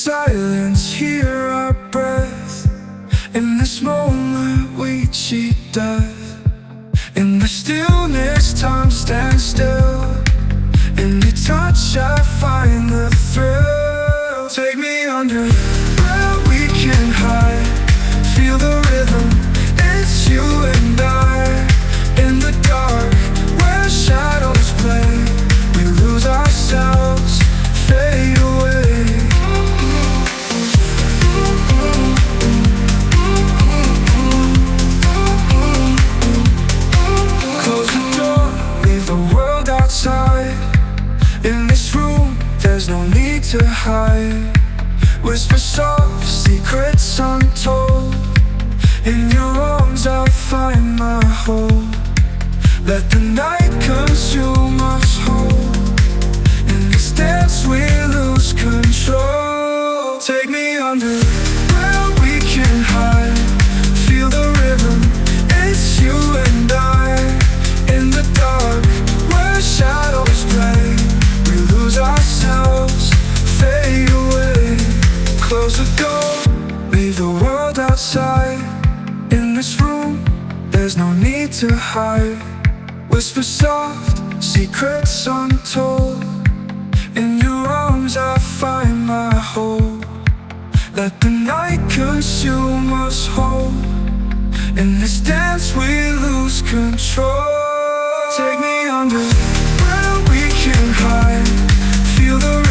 silence, hear our breath. In this moment we cheat death. In the stillness, time stands still. In your touch I find the thrill. Take me under where we can hide. Feel the rhythm, it's you and I. In the dark, where shadows play, we lose ourselves, fade away. Close the door, leave the world outside. In this room, there's no need to hide. Whisper soft, secrets untold. In your arms I'll find my hope. Let the night consume us whole. In this dance we lose control. Take me under where we can hide. Feel the rhythm, it's you and I. In the dark, where shadows play, we lose ourselves, fade away. Close the door, leave the world outside. In this room, there's no need to hide. Whisper soft, secrets untold. In your arms I find my hope. Let the night consume us whole. In this dance we lose control. Take me under where we can hide. Feel the